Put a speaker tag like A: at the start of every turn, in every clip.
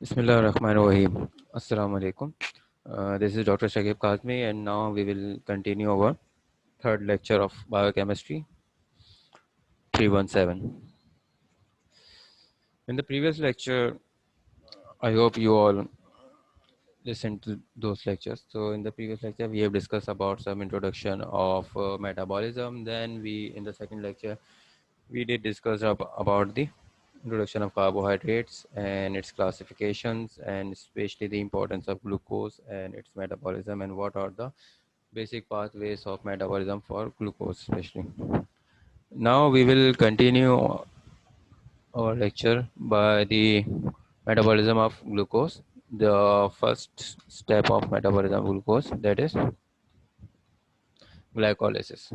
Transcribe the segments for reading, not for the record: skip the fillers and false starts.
A: Bismillahirrahmanirrahim. Assalamu alaikum. This is Dr. Shagib Kazmi, and now we will continue our third lecture of Biochemistry 317. In the previous lecture, I hope you all listened to those lectures. So, in the previous lecture, we have discussed about some introduction of metabolism. Then, in the second lecture, we did discuss about the introduction of carbohydrates and its classifications, and especially the importance of glucose and its metabolism, and what are the basic pathways of metabolism for glucose especially. Now we will continue our lecture by the metabolism of glucose. The first step of metabolism of glucose, that is glycolysis.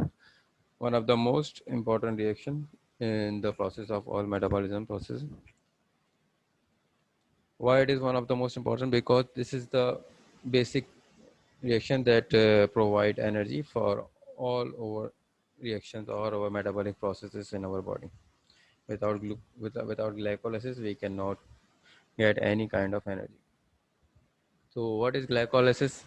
A: One of the most important reaction in the process of all metabolism process. Why it is one of the most important? Because this is the basic reaction that provide energy for all our reactions or our metabolic processes in our body. Without glycolysis, we cannot get any kind of energy. So what is glycolysis?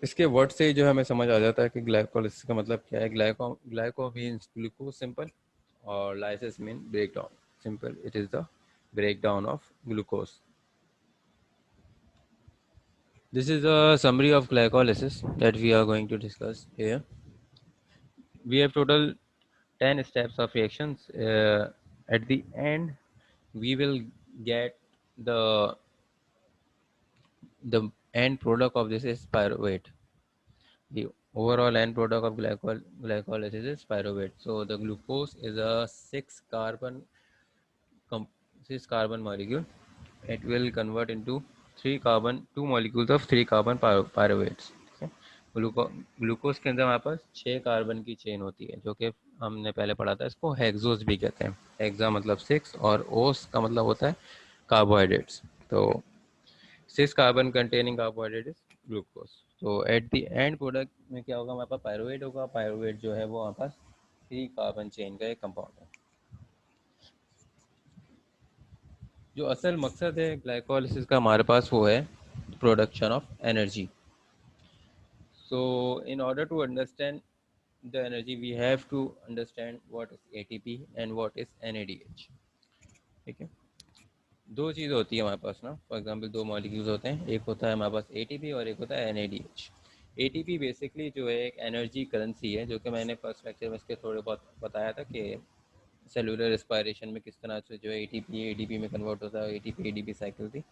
A: इसके word से ही जो हमें समझ आ जाता है कि glycolysis का मतलब क्या है. ग्लाइको मीन्स ग्लूकोज सिंपल, और lysis mean break down simple. It is the break down of glucose. This is a summary of glycolysis that we are going to discuss here. We have total 10 steps of reactions. At the end, we will get the the end product of this is pyruvate. The overall end product of glycolysis is pyruvate. So the glucose is a six carbon molecule. It will convert into two molecules of 3 carbon pyruvates. Glucose के अंदर हमारे पास 6 carbon की chain होती है, जो कि हमने पहले पढ़ा था. इसको हेक्सोस भी कहते हैं. हेक्सा मतलब 6 और ओस का मतलब होता है कार्बोहाइड्रेट्स. तो 6 carbon containing carbohydrate is glucose. तो एट द एंड प्रोडक्ट में क्या होगा, हमारे पास पायरुवेट होगा. पायरुवेट जो है वो हमारे पास 3 कार्बन चेन का एक कंपाउंड है. जो असल मकसद है ग्लाइकोलिसिस का हमारे पास वो है production of energy. So in order to understand the energy, we have to understand what is ATP and what is NADH. ठीक है. दो चीज़ होती है हमारे पास ना. फॉर एग्जांपल दो मॉलिक्यूल्स होते हैं. एक होता है हमारे पास ATP और एक होता है NADH. ATP बेसिकली जो है एक एनर्जी करेंसी है, जो कि मैंने फर्स्ट लेक्चर में इसके थोड़े बहुत बताया था कि सेलुलर रेस्पायरेशन में किस तरह से जो है ATP ADP में कन्वर्ट होता है. ATP ADP साइकिल थी.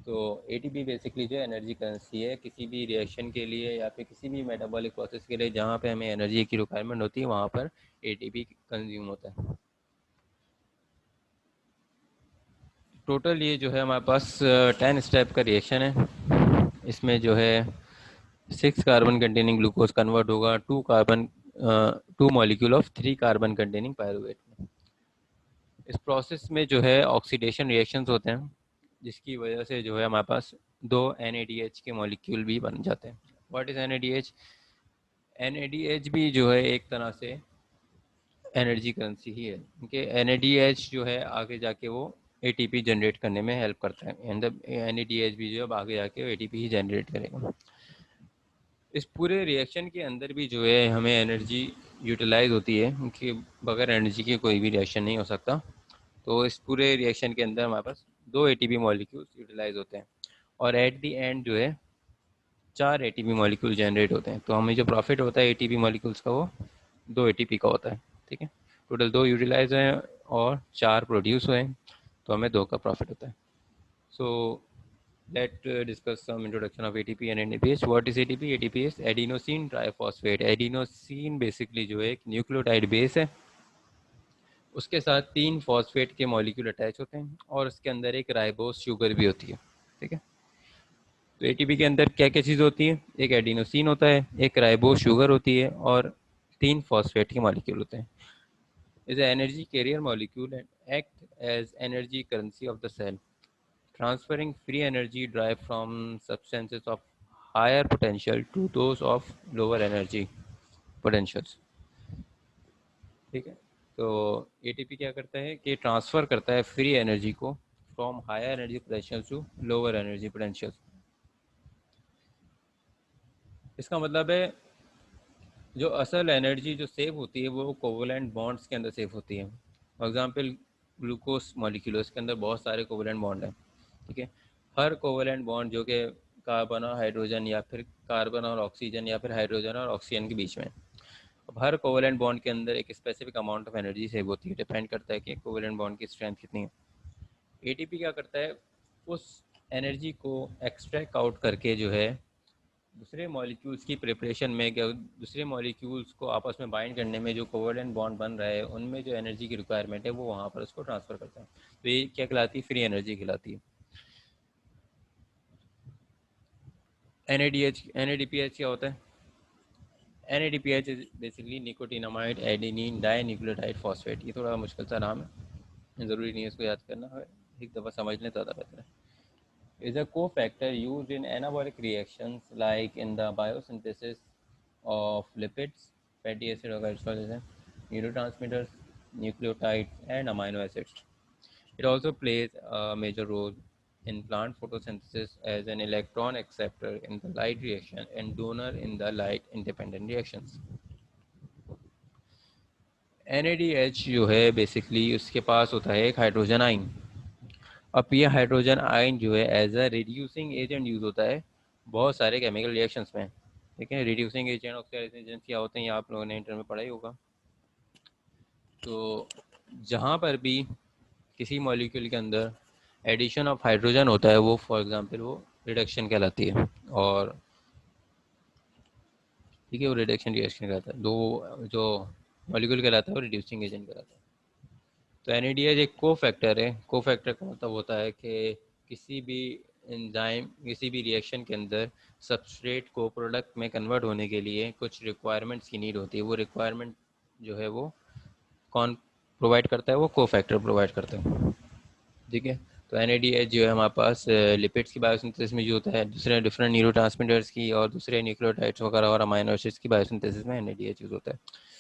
A: तो ATP बेसिकली जो एनर्जी करेंसी है किसी भी रिएक्शन के लिए या फिर किसी भी मेटाबॉलिक प्रोसेस के लिए जहाँ पे हमें एनर्जी की रिक्वायरमेंट होती है, वहाँ पर ATP कंज्यूम होता है. टोटल ये जो है हमारे पास 10 स्टेप का रिएक्शन है. इसमें जो है 6 कार्बन कंटेनिंग ग्लूकोज कन्वर्ट होगा two molecule of 3 carbon containing pyruvate में. इस प्रोसेस में जो है ऑक्सीडेशन रिएक्शंस होते हैं, जिसकी वजह से जो है हमारे पास 2 NADH के मॉलिक्यूल भी बन जाते हैं. What is NADH? NADH भी जो है एक तरह से एनर्जी करेंसी ही है, क्योंकि NADH जो है आगे जाके वो ATP जनरेट करने में हेल्प करता है. एंड NADH भी जो है आगे जाके वो ATP ही जनरेट करेगा. इस पूरे रिएक्शन के अंदर भी जो है हमें एनर्जी यूटिलाइज होती है, क्योंकि बगैर एनर्जी के कोई भी रिएक्शन नहीं हो सकता. तो इस पूरे रिएक्शन के अंदर हमारे पास 2 ATP मॉलिक्यूल्स यूटिलाइज होते हैं, और एट द एंड जो है 4 ATP मॉलिक्यूल जनरेट होते हैं. तो हमें जो प्रॉफिट होता है ATP मॉलिक्यूल्स का, वो 2 ATP का होता है. ठीक है. टोटल 2 यूटिलाइज हैं और 4 प्रोड्यूस हुए हैं, तो हमें 2 का प्रॉफिट होता है. So let discuss some introduction of ATP and NADH. What is ATP? ATP is adenosine triphosphate. Adenosine basically जो है एक न्यूक्लियोटाइड बेस है. उसके साथ 3 फॉस्फेट के मॉलिक्यूल अटैच होते हैं, और उसके अंदर एक राइबोस शुगर भी होती है. ठीक है. तो ATP के अंदर क्या क्या चीज़ होती है? एक एडिनोसिन होता है, एक राइबोस शुगर होती है, और 3 फॉस्फेट के मॉलिक्यूल होते हैं. Is a energy carrier molecule and act as energy currency of the cell, transferring free energy drive from substances of higher potential to those of lower energy potentials. ठीक है. तो ATP क्या करता है कि ट्रांसफ़र करता है फ्री एनर्जी को from higher energy potential to lower energy potential. इसका मतलब है जो असल एनर्जी जो सेव होती है वो कोवलेंट बॉन्ड्स के अंदर सेव होती है। फॉर एग्जांपल ग्लूकोज मॉलिक्यूल, इसके अंदर बहुत सारे कोवलेंट बॉन्ड हैं, ठीक है। हर कोवलेंट बॉन्ड जो कि कार्बन और हाइड्रोजन या फिर कार्बन और ऑक्सीजन या फिर हाइड्रोजन और ऑक्सीजन के बीच में, अब हर कोवलेंट बॉन्ड के अंदर एक specific amount of energy save होती है। डिपेंड करता है कि कोवलेंट बॉन्ड की स्ट्रेंथ कितनी है। एटीपी क्या करता है, उस एनर्जी को एक्सट्रैक्ट आउट करके जो है दूसरे मॉलिक्यूल्स की प्रिपरेशन में, क्या दूसरे मॉलिक्यूल्स को आपस में बाइंड करने में जो कोवेलेंट बॉन्ड बन रहा है उनमें जो एनर्जी की रिक्वायरमेंट है वो वहाँ पर उसको ट्रांसफ़र करता है। तो ये क्या कहलाती है, फ्री एनर्जी कहलाती है। NADPH क्या होता है? NADPH is basically nicotinamide adenine dinucleotide phosphate. ये थोड़ा मुश्किल सा नाम है, ज़रूरी नहीं है इसको याद करना है, एक दफ़ा समझ लें ज़्यादा बेहतर है। Is a cofactor used in anabolic reactions like in the biosynthesis of lipids, fatty acid glycolysis, neurotransmitters, nucleotides, and amino acids. It also plays a major role in plant photosynthesis as an electron acceptor in the light reaction and donor in the light independent reactions. NADH जो है basically उसके पास होता है एक hydrogen आइन। अब ये hydrogen ion जो है as a reducing agent use होता है बहुत सारे केमिकल रिएक्शंस में, ठीक है। रिड्यूसिंग एजेंट ऑक्सीडाइजिंग एजेंट क्या होते हैं, ये आप लोगों ने इंटर में पढ़ा ही होगा। तो जहाँ पर भी किसी मॉलिक्यूल के अंदर एडिशन ऑफ हाइड्रोजन होता है वो फॉर एग्जांपल वो रिडक्शन कहलाती है, और ठीक है वो रिडक्शन रिएक्शन कहलाता है। दो जो मॉलिक्यूल कहलाता है वो रिड्यूसिंग एजेंट कहलाता है। तो NADH एक को फैक्टर है। को फैक्टर का मतलब होता है कि किसी भी एंजाइम किसी भी रिएक्शन के अंदर सबस्ट्रेट को प्रोडक्ट में कन्वर्ट होने के लिए कुछ रिक्वायरमेंट्स की नीड होती है। वो रिक्वायरमेंट जो है वो कौन प्रोवाइड करता है, वो को फैक्टर प्रोवाइड करता है, ठीक है। तो NADH जो है हमारे पास लिपिड्स की बायोसिंथेसिस में यूज होता है, दूसरे डिफरेंट न्यूरोट्रांसमीटर्स की और दूसरे न्यूक्लियोटाइड्स वगैरह और अमाइनो एसिड्स की बायोसिंथेसिस में NADH यूज होता है।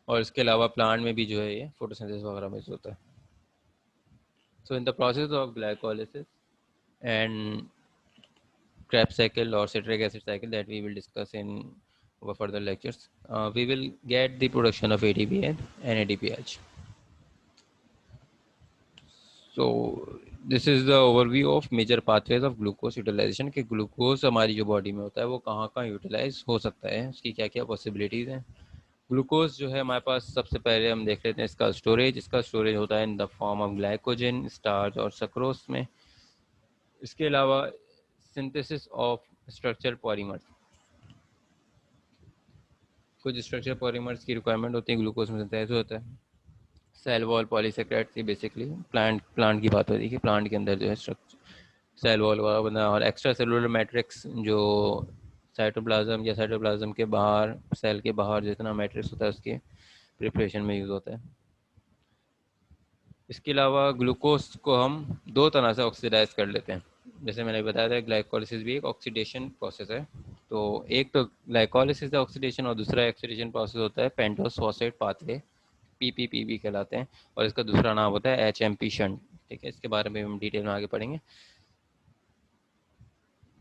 A: और इसके अलावा प्लांट में भी जो है ये फोटोसिंथेसिस वगैरह में यूज होता है। So in the process of glycolysis and Krebs cycle or citric acid cycle that we will discuss in our further lectures, we will get the production of ATP and NADPH. So this is the overview of major pathways of glucose utilization कि glucose हमारी जो body में होता है वो कहाँ कहाँ utilise हो सकता है, उसकी क्या क्या पॉसिबिलिटीज़ हैं। ग्लूकोज जो है हमारे पास सबसे पहले हम देख लेते हैं इसका स्टोरेज। इसका स्टोरेज होता है in the form of glycogen, starch और सक्रोस में। इसके अलावा सिंथेसिस ऑफ स्ट्रक्चर पॉलीमर्स, कुछ स्ट्रक्चर पॉलीमर्स की रिक्वायरमेंट होती है ग्लूकोज में सिंथेसाइज होता है। सेल वॉल पॉलीसेकेराइड की बेसिकली प्लांट की बात होती है कि प्लांट के अंदर जो है स्ट्रक्चर सेल वॉल वाला बना, और एक्स्ट्रा सेलुलर मैट्रिक्स जो साइटोप्लाज्म या साइटोप्लाज्म के बाहर सेल के बाहर जितना मैट्रिक्स होता है उसके प्रिपरेशन में यूज़ होता है। इसके अलावा ग्लूकोज को हम दो तरह से ऑक्सीडाइज कर लेते हैं। जैसे मैंने बताया था ग्लाइकोलिसिस भी एक ऑक्सीडेशन प्रोसेस है। तो एक तो ग्लाइकोलिसिस है ऑक्सीडेशन, और दूसरा ऑक्सीडेशन प्रोसेस होता है पेंटोस फॉस्फेट पाथवे, PPPB कहलाते हैं, और इसका दूसरा नाम होता है HMP शंट, ठीक है। इसके बारे में हम डिटेल में आगे पढ़ेंगे।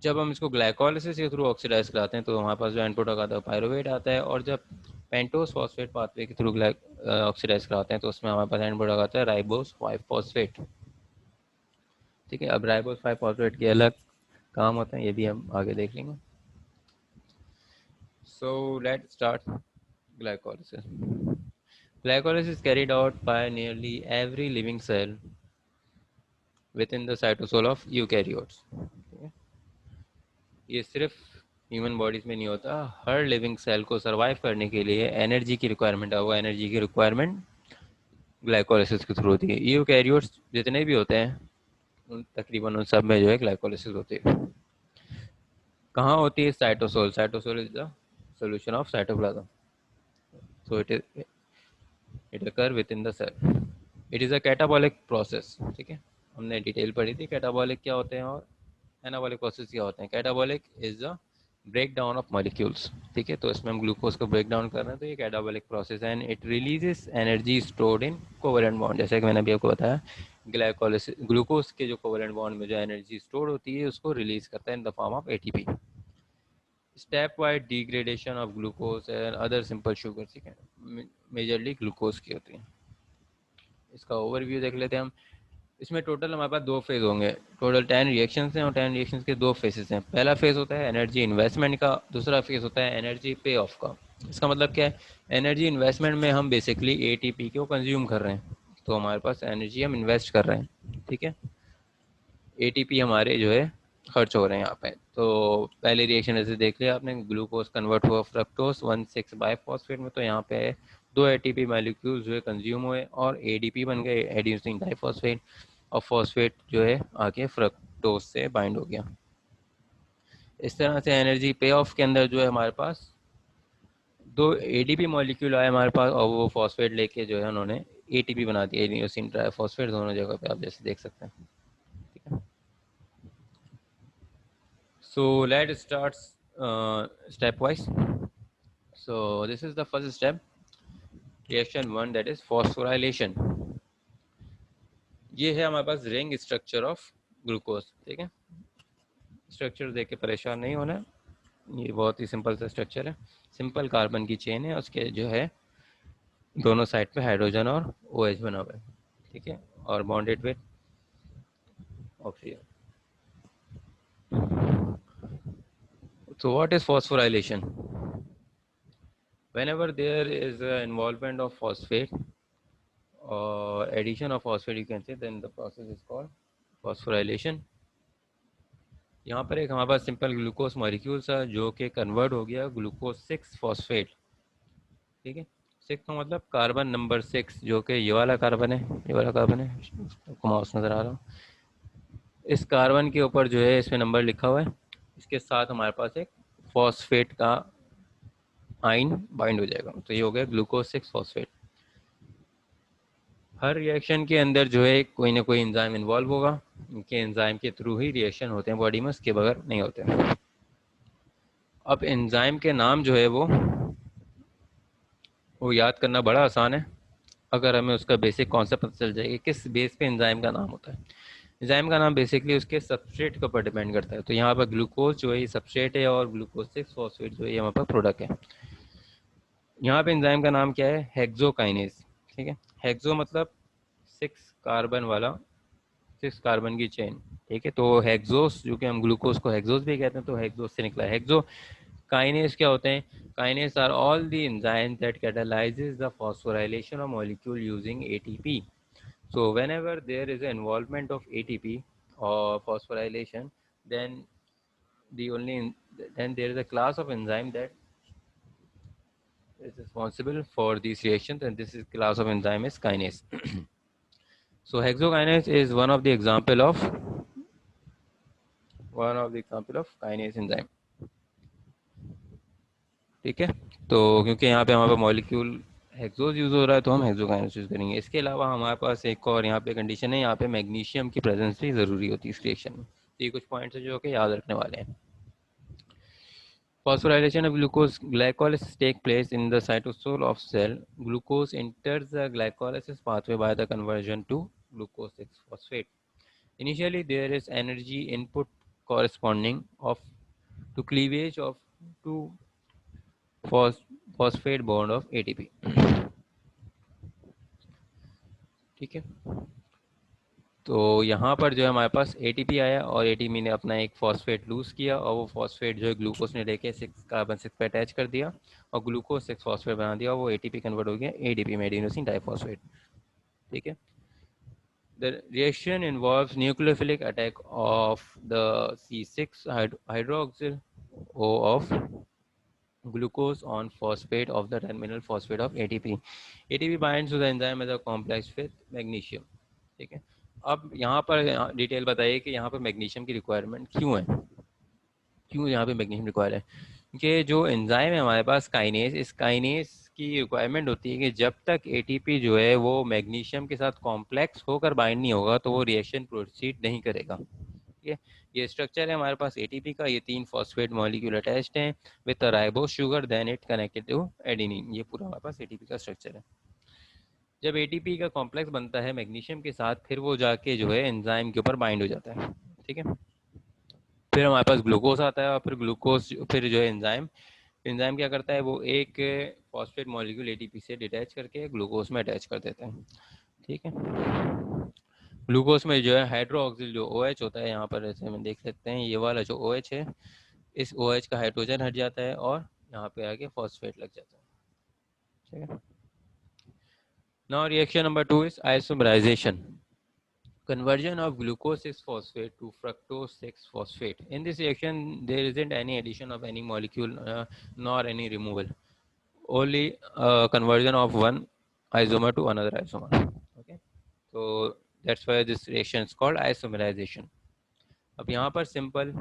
A: जब हम इसको ग्लाइकोलिसिस के थ्रू ऑक्सीडाइज कराते हैं तो हमारे पास जो एंड प्रोडक्ट आता है पायरुवेट आता है, और जब पेंटोस फॉस्फेट पाथवे के थ्रू ऑक्सीडाइज कराते हैं तो उसमें हमारे पास एंड प्रोडक्ट आता है राइबोस 5 फॉस्फेट, ठीक है। अब राइबोस 5 फॉस्फेट के अलग काम होते हैं, ये भी हम आगे देख लेंगे। So let's start glycolysis. Glycolysis is carried out by nearly every living cell within the cytosol of eukaryotes. ये सिर्फ ह्यूमन बॉडीज में नहीं होता, हर लिविंग सेल को सरवाइव करने के लिए एनर्जी की रिक्वायरमेंट है, वो एनर्जी की रिक्वायरमेंट ग्लाइकोलिसिस के थ्रू होती है। यूकैरियोट्स जितने भी होते हैं उन तकरीबन उन सब में जो है ग्लाइकोलिसिस होती है। कहाँ होती है? Cytosol. Cytosol is the solution of cytoplasm, so it occur within the cell. It is a catabolic process, ठीक है। हमने डिटेल पढ़ी थी कैटाबॉलिक क्या होते हैं और एनाबॉलिक प्रोसेस क्या होते हैं। Catabolic is the break down of molecules, ठीक है। तो इसमें हम ग्लूकोज को ब्रेक डाउन कर रहे हैं, तो ये कैटाबॉलिक प्रोसेस है and it releases energy stored in covalent bond. जैसे कि मैंने अभी आपको बताया ग्लाइकोलाइसिस ग्लूकोज के जो कोवेलेंट बॉन्ड में जो एनर्जी स्टोर होती है उसको रिलीज करता है in the form of ATP. Step wise degradation of glucose and other simple sugar, ठीक है, मेजरली ग्लूकोज की होती है। इसका ओवरव्यू देख लेते हैं हम। इसमें टोटल हमारे पास 2 फेज होंगे। टोटल 10 रिएक्शंस हैं और 10 रिएक्शंस के 2 फेजेस हैं। पहला फेज होता है एनर्जी इन्वेस्टमेंट का, दूसरा फेज होता है एनर्जी पे ऑफ का। इसका मतलब क्या है? एनर्जी इन्वेस्टमेंट में हम बेसिकली एटीपी को कंज्यूम कर रहे हैं, तो हमारे पास एनर्जी हम इन्वेस्ट कर रहे हैं, ठीक है। एटीपी हमारे जो है खर्च हो रहे हैं यहाँ पे। तो पहले रिएक्शन ऐसे देख लिया आपने, ग्लूकोज कन्वर्ट हुआ फ्रक्टोज 1,6 बाइफॉस्फेट में, तो यहाँ पे 2 एटीपी मॉलिक्यूल्स जो है कंज्यूम हुए और एडीपी बन गए, एडिनोसिन डाइफॉस्फेट, और फॉस्फेट जो है आके फ्रक्टोज से बाइंड हो गया। इस तरह से एनर्जी पे ऑफ के अंदर जो है हमारे पास 2 एडीपी मॉलिक्यूल आए हमारे पास, और वो फॉस्फेट लेके जो है उन्होंने एटीपी बना दिया, एडिनोसिन ट्राइफॉस्फेट, दोनों जगह पे आप जैसे देख सकते हैं, ठीक है। So let's start stepwise. So this is the first step, reaction 1, that is phosphorylation. ये है हमारे पास रिंग स्ट्रक्चर ऑफ ग्लूकोज, ठीक है। स्ट्रक्चर देख के परेशान नहीं होना, ये बहुत ही सिंपल सा स्ट्रक्चर है। सिंपल कार्बन की चेन है, उसके जो है दोनों साइड पे हाइड्रोजन और OH बना हुआ है, ठीक है, और bonded with oxygen. So what is phosphorylation? Whenever there is involvement of phosphate or addition of phosphate, you can say, then the process is called phosphorylation. यहाँ पर एक हमारे पास सिंपल ग्लूकोज मॉलिक्यूल था जो कि कन्वर्ट हो गया ग्लूकोज 6 फॉस्फेट, ठीक है। 6 का मतलब कार्बन नंबर 6, जो कि ये वाला कार्बन है, ये वाला कार्बन है, आपको माउस नज़र आ रहा हो, इस कार्बन के ऊपर जो है इसमें नंबर लिखा हुआ है, इसके साथ हमारे पास एक फॉस्फेट का आइन बाइंड हो जाएगा, तो ये हो गया ग्लूकोज 6 फॉस्फेट। हर रिएक्शन के अंदर जो है कोई ना कोई एंजाइम इन्वॉल्व होगा, इनके एंजाइम के थ्रू ही रिएक्शन होते हैं बॉडी में, उसके बगैर नहीं होते। अब एंजाइम के नाम जो है वो याद करना बड़ा आसान है, अगर हमें उसका बेसिक कॉन्सेप्ट पता चल जाए कि किस बेस पे एंजाइम का नाम होता है। एंजाइम का नाम बेसिकली उसके सबस्ट्रेट के ऊपर डिपेंड करता है। तो यहाँ पर ग्लूकोज जो है ये सबस्ट्रेट है और ग्लूकोज 6 फॉस्फेट जो है यहाँ पर प्रोडक्ट है। यहाँ पे एंजाइम का नाम क्या है? हेक्सोकाइनेज, ठीक है। हेक्सो मतलब 6 कार्बन वाला, 6 कार्बन की चेन, ठीक है। तो हेक्सोस, जो कि हम ग्लूकोज को हेक्सोस भी कहते हैं, तो हेक्सोस से निकला है हेक्सो। काइनेज क्या होते हैं? Kinase are all the enzyme that catalyzes the phosphorylation of molecule using ATP. So whenever there is an involvement of ATP or phosphorylation, then the only then there is a class of enzyme that is responsible for these reactions, and this is class of enzyme is kinase. So hexokinase is one of the example of kinase enzyme, ठीक है। तो क्योंकि यहाँ पे हमारे पास molecule hexose use हो रहा है तो हम हेक्सोकाइनेस यूज़ करेंगे। इसके अलावा हमारे पास एक और यहाँ पे कंडीशन है, यहाँ पे मैग्नीशियम की प्रेजेंस भी ज़रूरी होती है इस रिएक्शन में। तो ये कुछ पॉइंट्स है जो कि याद रखने वाले हैं। Phosphorylation of glucose glycolysis take place in the cytosol of cell. Glucose enters the glycolysis pathway by the conversion to glucose 6-phosphate. Initially, there is energy input corresponding to cleavage of two phosphate bond of ATP. ठीक है। तो यहाँ पर जो है हमारे पास ATP आया और ATP ने अपना एक फॉस्फेट लूज किया और वो फॉस्फेट जो है ग्लूकोज ने लेके 6 कार्बन 6 पे अटैच कर दिया और ग्लूकोज 6 फॉस्फेट बना दिया और वो ATP कन्वर्ट हो गया ADP में, एडिनोसिन डाइफॉस्फेट, ठीक है। The reaction involves nucleophilic attack of the C6 hydroxyl O of glucose on phosphate of the terminal phosphate of ATP. ATP binds to the enzyme as a complex with magnesium, ठीक है। अब यहाँ पर detail बताइए कि यहाँ पर magnesium की रिक्वायरमेंट क्यों है, क्यों यहाँ पे मैग्नीशियम रिक्वायर है? कि जो एंजाइम है हमारे पास काइनेज, इस काइनेज की रिक्वायरमेंट होती है कि जब तक एटीपी जो है वो मैग्नीशियम के साथ कॉम्प्लेक्स होकर बाइंड नहीं होगा तो वो रिएक्शन प्रोसीड नहीं करेगा, ठीक है। ये स्ट्रक्चर है हमारे पास एटीपी का, ये 3 फॉस्फेट मॉलिक्यूल अटैच्ड हैं with ribose sugar, then it connected to adenine. ये पूरा हमारे पास एटीपी का स्ट्रक्चर है। जब एटीपी का कॉम्प्लेक्स बनता है मैग्नीशियम के साथ, फिर वो जाके जो है एंजाइम के ऊपर बाइंड हो जाता है, ठीक है। फिर हमारे पास ग्लूकोज आता है, और फिर ग्लूकोज फिर जो है एंजाइम एंजाइम क्या करता है, वो एक फॉस्फेट मॉलिक्यूल एटीपी से डिटैच करके ग्लूकोज में अटैच कर देता है, ठीक है। ग्लूकोज में जो है हाइड्रोक्सिल जो OH होता है, यहाँ पर ऐसे हम देख सकते हैं, ये वाला जो OH है, इस OH का हाइड्रोजन हट जाता है और यहाँ पे आके फॉस्फेट लग जाता है, ठीक है। Now reaction number 2 is isomerization, conversion of glucose 6 phosphate to fructose 6 phosphate. In this reaction there isn't any addition of any molecule nor any removal, only conversion of one isomer to another isomer, okay. So that's why this reaction is called isomerization. अब यहाँ पर simple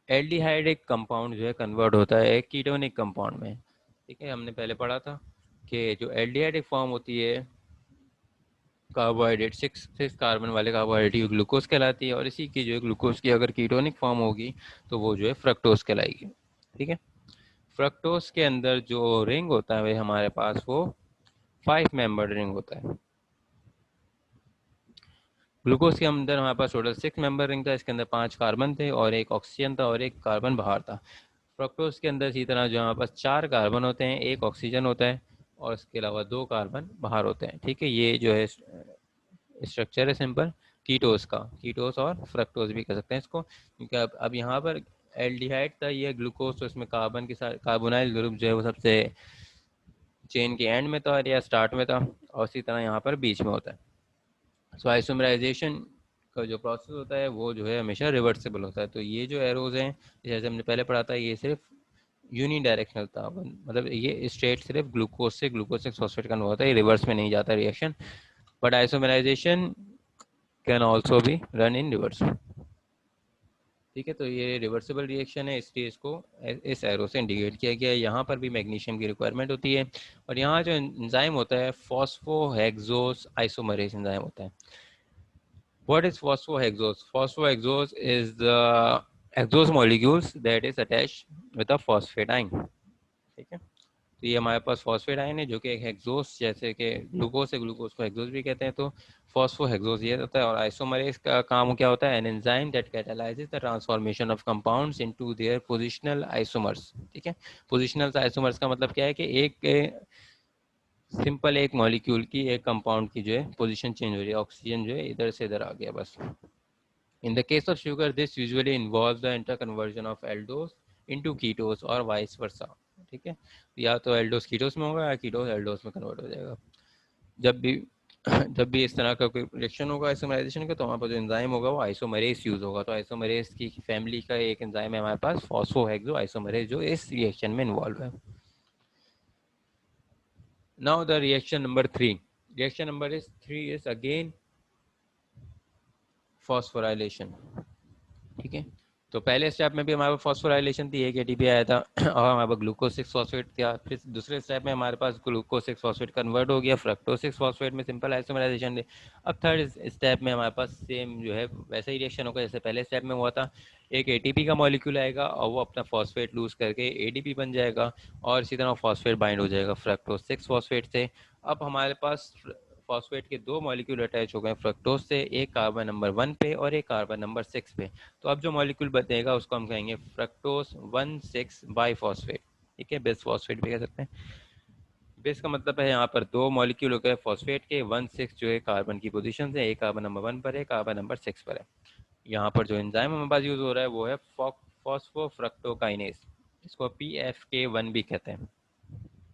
A: aldehyde एक compound जो है convert होता है एक ketonic compound में, ठीक है। हमने पहले पढ़ा था कि जो एल्डिहाइड एक फॉर्म होती है कार्बोहाइड्रेट, सिक्स कार्बन वाले कार्बोहाइड्रेट ग्लूकोज कहलाती है, और इसी की जो है ग्लूकोज की अगर कीटोनिक फॉर्म होगी तो वो जो है फ्रक्टोज कहलाएगी, ठीक है। फ्रक्टोज के अंदर जो रिंग होता है वह हमारे पास वो 5 मेंबर्ड रिंग होता है। ग्लूकोज के अंदर हमारे पास टोटल 6 मेंबर रिंग था, इसके अंदर 5 कार्बन थे और एक ऑक्सीजन था और एक कार्बन बाहर था। फ्रक्टोज के अंदर इसी तरह जो हमारे पास 4 कार्बन होते हैं, एक ऑक्सीजन होता है और इसके अलावा 2 कार्बन बाहर होते हैं, ठीक है। ये जो है स्ट्रक्चर है सिंपल कीटोस का, कीटोस और फ्रक्टोज भी कह सकते हैं इसको, क्योंकि अब यहाँ पर एल्डिहाइड था, ये ग्लूकोज, तो इसमें कार्बन के साथ कार्बोनाइल ग्रुप जो है वो सबसे चेन के एंड में था या स्टार्ट में था, और इसी तरह यहाँ पर बीच में होता है। सो आइसोमराइजेशन का जो प्रोसेस होता है वो जो है हमेशा रिवर्सिबल होता है। तो ये जो एरोज हैं, जैसे हमने पहले पढ़ा था, ये सिर्फ यूनी डायरेक्शनल था, मतलब ये स्टेट सिर्फ ग्लूकोज से ग्लूकोज सिक्स फॉस्फेट का होता है, ये रिवर्स में नहीं जाता reaction. But isomerization can also be run in reverse, ठीक है। तो ये रिवर्सिबल रिएक्शन है, इसलिए इसको इस एरो से इंडिकेट किया गया है। यहाँ पर भी मैग्नीशियम की रिक्वायरमेंट होती है, और यहाँ जो एंजाइम होता है फॉस्फोहेक्सोस आइसोमरेज एंजाइम होता है। What is phosphohexose? Phosphohexose is the hexose molecules that is attached with a phosphate ion, ठीक है। तो ये हमारे पास फॉस्फेट आयन है जो कि एक हेक्सोस, जैसे कि ग्लूकोज है, ग्लूकोज को हेक्सोस भी कहते हैं, तो फॉस्फोहेक्सोस ये होता है। और आइसोमरेज का काम क्या होता है? An enzyme that catalyses the transformation of compounds into their positional isomers, ठीक है। पोजिशनल आइसोमर्स का मतलब क्या है कि एक सिंपल एक मॉलिक्यूल की, एक कंपाउंड की जो है पोजीशन चेंज हो रही है, ऑक्सीजन जो है इधर से इधर आ गया बस। In the case of sugar, this usually involves the interconversion of aldose into ketose और vice versa, ठीक है। या तो एल्डोस कीटोस में होगा या कीटोस एल्डोस में कन्वर्ट हो जाएगा। जब भी जब भी इस तरह का कोई रिएक्शन होगा आइसोमराइजेशन का, तो हमारे पास जो एंजाइम होगा वो आइसोमरेज यूज होगा। तो आइसोमरेज की फैमिली का एक एंजाइम है हमारे पास फॉस्फोहेक्सो आइसोमरेज, जो इस रिएक्शन में इन्वॉल्व है। Now the reaction number 3, reaction number 3 is again phosphorylation, ठीक है। तो पहले स्टेप में भी हमारे पास फॉस्फोराइलेशन थी, एक एटीपी आया था और हमारे पास ग्लूकोज 6 फॉस्फेट था। फिर दूसरे स्टेप में हमारे पास ग्लूकोज 6 फॉस्फेट कन्वर्ट हो गया फ्रक्टोज 6 फॉस्फेट में, सिंपल आइसोमराइजेशन थे। अब थर्ड स्टेप में हमारे पास सेम जो है वैसा ही रिएक्शन होगा जैसे पहले स्टेप में हुआ था। एक एटीपी का मॉलिक्यूल आएगा और वो अपना फॉस्फेट लूज करके एडीपी बन जाएगा, और इसी तरह फॉस्फेट बाइंड हो जाएगा फ्रक्टोज 6 फॉस्फेट से। अब हमारे पास फॉस्फेट के 2 मॉलिक्यूल अटैच हो गए फ्रक्टोज से, एक कार्बन नंबर 1 पे और एक कार्बन नंबर 6 पे। तो अब जो मॉलिक्यूल बचेगा उसको हम कहेंगे फ्रक्टोज 1,6 बाईफॉस्फेट, ठीक है। बेस फॉस्फेट भी कह सकते हैं। बेस का मतलब है यहाँ पर 2 मॉलिक्यूल हो गए फॉस्फेट के, 1,6 जो है कार्बन की पोजीशन है, एक कार्बन नंबर 1 पर है, कार्बन नंबर 6 पर है। यहाँ पर जो एंजाइम हमारे पास यूज हो रहा है वो है फॉस्फोफ्रक्टोकाइनेज, इसको PFK1 भी कहते हैं,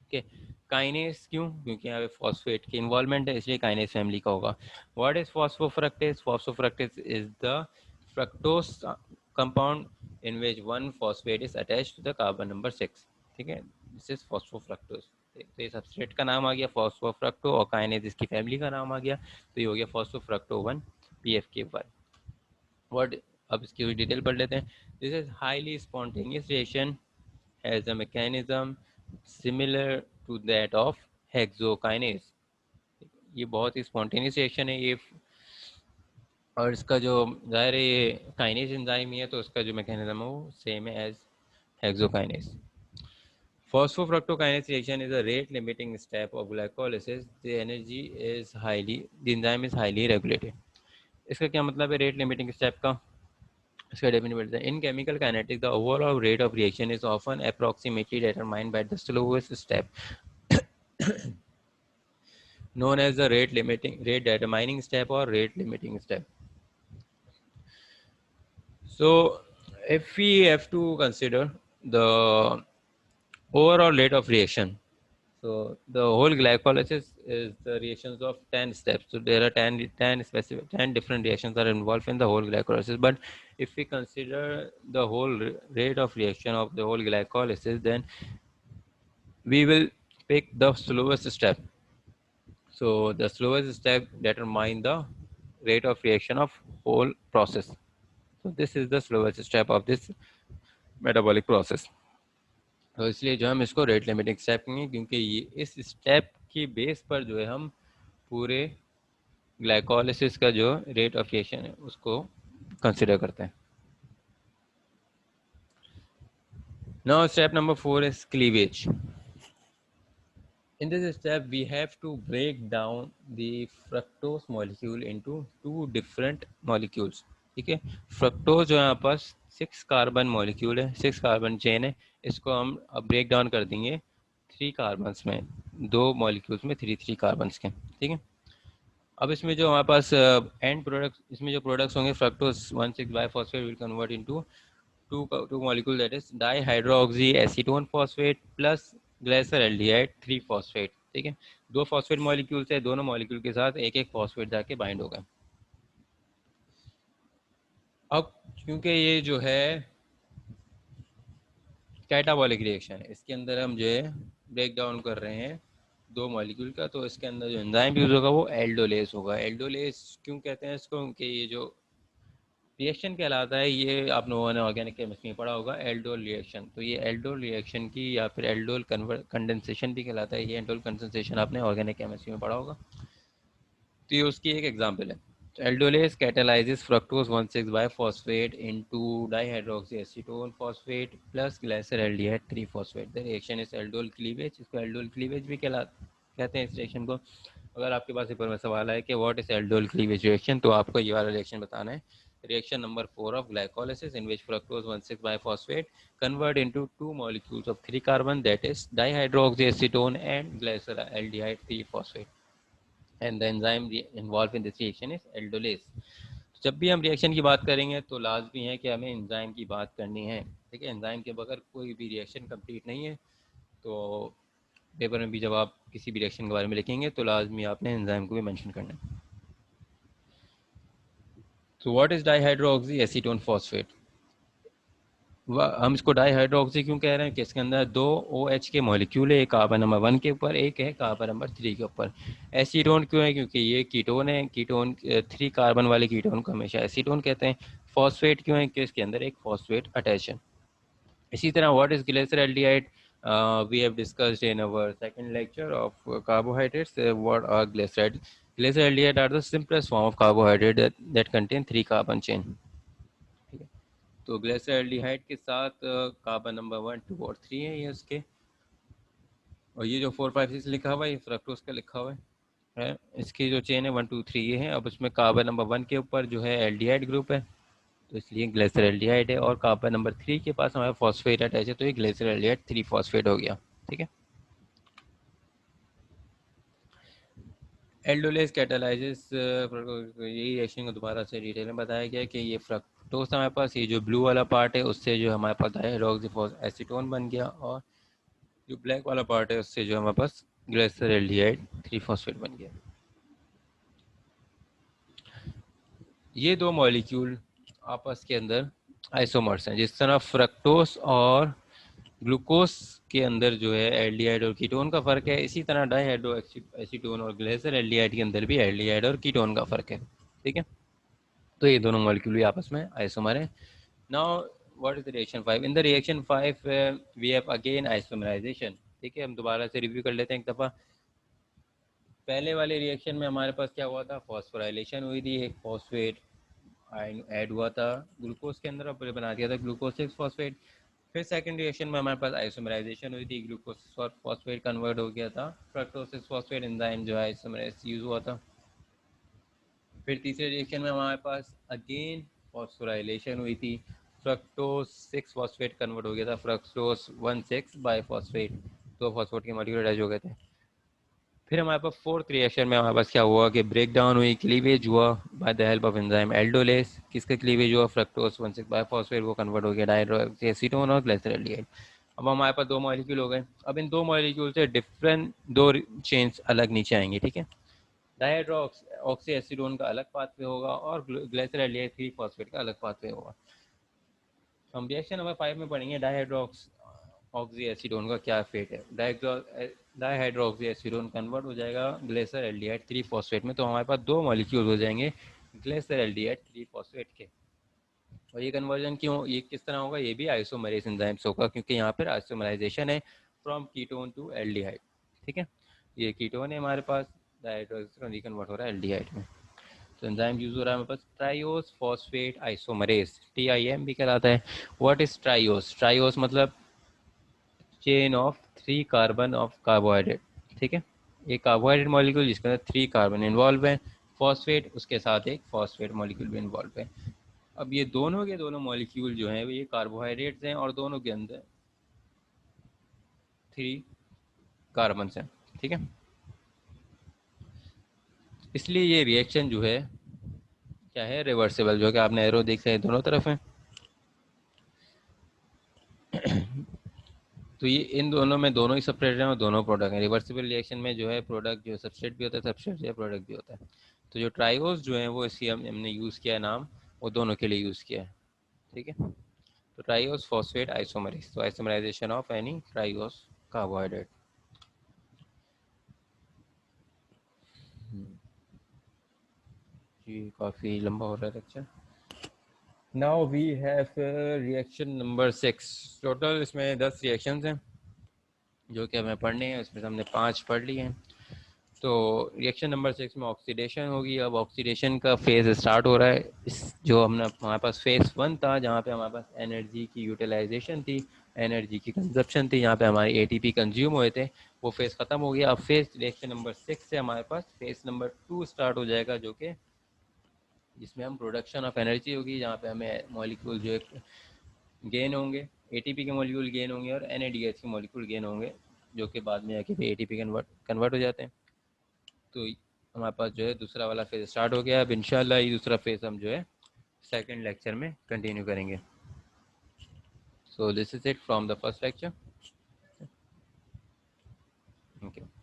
A: ओके। काइनेस क्यों? क्योंकि यहाँ पे फॉस्फेट की इन्वॉल्वमेंट है, इसलिए काइनेस फैमिली का होगा। What is phosphofructose? Phosphofructose is the fructose compound in which one phosphate is attached to the carbon number 6, ठीक है। This is phosphofructose. तो ये सबस्ट्रेट का नाम आ गया फॉस्फोफ्रक्टो, और काइनेज इसकी फैमिली का नाम आ गया, तो ये हो गया फॉस्फोफ्रक्टो 1 PFK1। वर्ड, अब इसकी डिटेल पढ़ लेते हैं। This is highly spontaneous reaction has a mechanism similar to that of hexokinase। ये बहुत ही स्पॉन्टेनियस रिएक्शन है ये, और इसका जो जाहिर है ये काइनेज एंजाइम ही है, तो इसका जो मैकेनिज्म है वो सेम है as hexokinase. Phosphofructokinase reaction is a rate limiting step of glycolysis. The enzyme is highly regulated. इसका क्या मतलब है रेट लिमिटिंग स्टेप का? इसका डेफिनेशन मिलता है इन chemical kinetics the overall rate of reaction is often approximately determined by the slowest step known as the rate determining step or rate limiting step. So if we have to consider the overall rate of reaction, so the whole glycolysis is the reactions of 10 steps. So there are 10 different reactions that are involved in the whole glycolysis. But if we consider the whole rate of reaction of the whole glycolysis, then we will pick the slowest step. So the slowest step determine the rate of reaction of whole process. So this is the slowest step of this metabolic process. तो इसलिए जो हम इसको rate limiting step कहेंगे क्योंकि ये इस step की बेस पर जो है हम पूरे ग्लाइकोलिसिस का जो रेट ऑफ रिएक्शन है उसको कंसिडर करते हैं. Now step number 4 is cleavage. In this step, we have to break down the fructose molecule into two different molecules. ठीक है, फ्रक्टोज जो यहाँ पास 6 कार्बन मॉलिक्यूल है, 6 कार्बन चेन है, इसको हम अब ब्रेक डाउन कर देंगे 3 कार्बन्स में, 2 मॉलिक्यूल्स में 3 कार्बन्स के. ठीक है, अब इसमें जो हमारे पास एंड प्रोडक्ट, इसमें जो प्रोडक्ट्स होंगे fructose 1,6 biphosphate will convert into two molecule, that is dihydroxy acetone phosphate plus glyceraldehyde 3 phosphate. ठीक है, 2 फॉस्फेट मॉलिक्यूल से दोनों मॉलिक्यूल के साथ एक एक फॉस्फेट जाके बाइंड होगा. अब क्योंकि ये जो है कैटाबॉलिक रिएक्शन है, इसके अंदर हम जो है ब्रेक डाउन कर रहे हैं 2 मॉलिक्यूल का, तो इसके अंदर जो एंजाइम यूज होगा वो एल्डोलेस होगा. एल्डोलेस क्यों कहते हैं इसको? क्योंकि ये जो रिएक्शन कहलाता है, ये आप लोगों ने ऑर्गेनिक केमिस्ट्री में पढ़ा होगा, एल्डोल रिएक्शन. तो ये एल्डोल रिएक्शन की या फिर एल्डोल कंडेंसेशन भी कहलाता है, ये एल्डोल कंडेंसेशन आपने ऑर्गेनिक केमिस्ट्री में पढ़ा होगा. तो ये उसकी एक एग्जांपल है. Aldolase catalyses fructose 1,6 biphosphate into dihydroxy acetone phosphate plus glyceraldehyde 3 phosphate. The reaction is aldol cleavage. इसको एल्डोल क्लीवेज भी कहते हैं इस रिएक्शन को. अगर आपके पास पेपर में सवाल है कि what is aldol cleavage reaction, तो आपको ये वाला रिएक्शन बताना है. Reaction number 4 of glycolysis in which fructose 1,6 biphosphate convert into 2 molecules of 3 carbon, that is dihydroxyacetone and glyceraldehyde 3 phosphate, and the enzyme involved in this reaction is aldolase. जब भी हम reaction की बात करेंगे तो लाजमी है कि हमें एंजाइम की बात करनी है. ठीक है, एंजाइम के बगैर कोई भी रिएक्शन कंप्लीट नहीं है. तो पेपर में भी जब आप किसी भी रिएक्शन के बारे में लिखेंगे तो लाजमी आपने एंजाइम को भी मेंशन करना है. तो what is dihydroxy acetone phosphate? हम इसको डाइहाइड्रोक्सी क्यों कह रहे हैं कि इसके अंदर 2 OH के मॉलिक्यूल है, एक कार्बन नंबर 1 के ऊपर, एक है कार्बन नंबर 3 के ऊपर. एसीटोन क्यों है? क्योंकि ये कीटोन है. कीटोन 3 कार्बन वाले कीटोन को हमेशा एसीटोन कहते हैं. फॉस्फेट क्यों है? क्योंकि इसके अंदर एक फॉस्फेट अटैच है. इसी तरह what is glyceraldehyde? We have discussed in our second lecture of carbohydrates what are glyceride. Glyceraldehyde are the simplest form of carbohydrate that contain 3 carbon chain. तो ग्लिसरल्डिहाइड के साथ कार्बन नंबर 1, 2 और 3 है ये उसके. और ये जो 4, 5, 6 लिखा हुआ है ये फ्रक्टोज का लिखा हुआ है. इसकी जो चेन है 1, 2, 3 ये है. अब उसमें कार्बन नंबर 1 के ऊपर जो है एल्डिहाइड ग्रुप है, तो इसलिए ग्लिसरल्डिहाइड है. और कार्बन नंबर 3 के पास हमारा फॉस्फेट अटैच है, तो ये ग्लिसरल्डिहाइड 3 फॉस्फेट हो गया. ठीक है, एल्डोलेस कैटालाइजेस यही रिएक्शन को दोबारा से डिटेल में बताया गया कि ये फ्रक्टोज हमारे पास, ये जो ब्लू वाला पार्ट है उससे जो हमारे पास डाइहाइड्रोक्सी एसीटोन बन गया, और जो ब्लैक वाला पार्ट है उससे जो हमारे पास ग्लिसरल्डिहाइड 3 फॉस्फेट बन गया. ये 2 मॉलिक्यूल आपस के अंदर आइसोमर्स हैं. जिस तरह फ्रक्टोस और ग्लूकोज के अंदर जो है एल्डिहाइड और कीटोन का फर्क है, इसी तरह डाइहाइड्रो एसीटोन और ग्लिसरल्डिहाइड के अंदर भी एल्डिहाइड और कीटोन का फर्क है. ठीक है, तो ये दोनों मॉलिक्यूल भी आपस में आइसोमर है. Now what is the reaction 5? In the reaction 5 we have again isomerization. ठीक है, हम दोबारा से रिव्यू कर लेते हैं एक दफ़ा. पहले वाले रिएक्शन में हमारे पास क्या हुआ था? फॉस्फोराइलेशन हुई थी, एक फॉस्फेट ऐड हुआ था ग्लूकोज के अंदर, और बना दिया था ग्लूकोज 6 फॉस्फेट. फिर सेकंड रिएक्शन में हमारे पास आइसोमराइजेशन हुई थी, ग्लूकोज और फॉस्फेट कन्वर्ट हो गया था, फ्रक्टोज 6 फॉस्फेट एंजाइम जो है आइसोमरेज यूज हुआ था। फिर तीसरे रिएक्शन में हमारे पास अगेन फॉस्फोराइलेशन हुई थी, फ्रक्टोज 6 फॉस्फेट कन्वर्ट हो गया था फ्रक्टोज 1,6 बाय फॉस्फेट, तो फॉस्फेट के मॉलिक्यूल अटैच हो गए थे। फिर हमारे पास फोर्थ रिएक्शन में हमारे पास क्या हुआ कि ब्रेक डाउन हुई, क्लीवेज हुआ by the help of enzyme aldolase. किसका क्लीवेज हुआ? फ्रक्टोज 1,6 बाय फॉस्फेट, वो कन्वर्ट हो गया डाइहाइड्रोएसीटोन और ग्लिसरॉल्डिहाइड। अब हमारे पास दो मॉलिक्यूल हो गए। अब इन दो मॉलिक्यूल से डिफरेंट दो चेन्स अलग नीचे आएंगे, ठीक है। डाइहाइड्रोक्सी एसीटोन का अलग पाथवे होगा और ग्लिसरॉल्डिहाइड 3 फॉस्फेट का अलग पाथवे होगा। हम रिएक्शन नंबर 5 में पढ़ेंगे डाइहाइड्रोक्सी एसीटोन का क्या फेट है। डाइहाइड्रोक्सी एसीटोन कन्वर्ट हो जाएगा ग्लेसर एल्डिहाइड 3 फॉस्फेट में, तो हमारे पास दो मॉलिक्यूल हो जाएंगे ग्लेसर एल्डिहाइड 3 फॉस्फेट के। और ये कन्वर्जन क्यों, ये किस तरह होगा? ये भी आइसोमरेज एंजाइम से होगा, क्योंकि यहाँ पर आइसोमराइजेशन है फ्रॉम कीटोन टू एल्डिहाइड, ठीक है। ये कीटोन है हमारे पास, डाइहाइड्रोक्सी रिकन्वर्ट हो रहा है एल्डिहाइड में। तो एंजाइम यूज हो रहा है हमारे पास ट्राइओस फॉस्फेट आइसोमरेज, TIM भी कहलाता है। What is triose? ट्राइओस मतलब chain of 3 carbon of carbohydrate, ठीक है। एक कार्बोहाइड्रेट मॉलिक्यूल जिसके अंदर 3 कार्बन इन्वॉल्व है, फॉस्फेट उसके साथ एक फॉस्फेट मॉलिक्यूल भी इन्वॉल्व है। अब ये दोनों के दोनों मॉलिक्यूल जो हैं ये कार्बोहाइड्रेट्स हैं और दोनों के अंदर 3 कार्बन हैं, ठीक है। इसलिए ये रिएक्शन जो है क्या है? रिवर्सिबल, जो कि आपने एरो देख रहे हैं दोनों तरफ है। तो ये इन दोनों में दोनों ही सेपरेट हैं और दोनों प्रोडक्ट हैं। रिवर्सिबल रिएक्शन में जो है प्रोडक्ट जो है सबस्ट्रेट भी होता है, सबस्ट्रेट जो है प्रोडक्ट भी होता है। तो जो ट्राइओस जो है वो इसी हमने यूज़ किया है नाम, वो दोनों के लिए यूज़ किया है, ठीक है। तो ट्राइओस फॉस्फेट आइसोमरेज, तो isomerization of any triose carbohydrate. जी काफ़ी लंबा हो रहा है lecture. Now we have reaction number 6। Total इसमें 10 रिएक्शंस हैं जो कि हमें पढ़ने हैं, इसमें हमने 5 पढ़ लिए हैं। तो रिएक्शन नंबर 6 में ऑक्सीडेशन होगी। अब ऑक्सीडेशन का फेज स्टार्ट हो रहा है। इस जो हमने हमारे पास फेज 1 था जहाँ पे हमारे पास एनर्जी की यूटिलाइजेशन थी, एनर्जी की कंजप्शन थी, यहाँ पे हमारी ATP कंज्यूम हुए थे, वो फेज ख़त्म हो गया। अब फेज रिएक्शन नंबर 6 से हमारे पास फेज नंबर 2 स्टार्ट हो जाएगा, जो कि जिसमें हम प्रोडक्शन ऑफ एनर्जी होगी, जहाँ पे हमें मॉलिक्यूल जो है गेन होंगे, ATP के मॉलिक्यूल गेन होंगे और NADH के मॉलिक्यूल गेन होंगे, जो कि बाद में आके ATP कन्वर्ट हो जाते हैं। तो हमारे पास जो है दूसरा वाला फेज स्टार्ट हो गया। अब इंशाल्लाह ये दूसरा फेज हम जो है सेकंड लेक्चर में कंटिन्यू करेंगे। So this is it from the first lecture. Okay.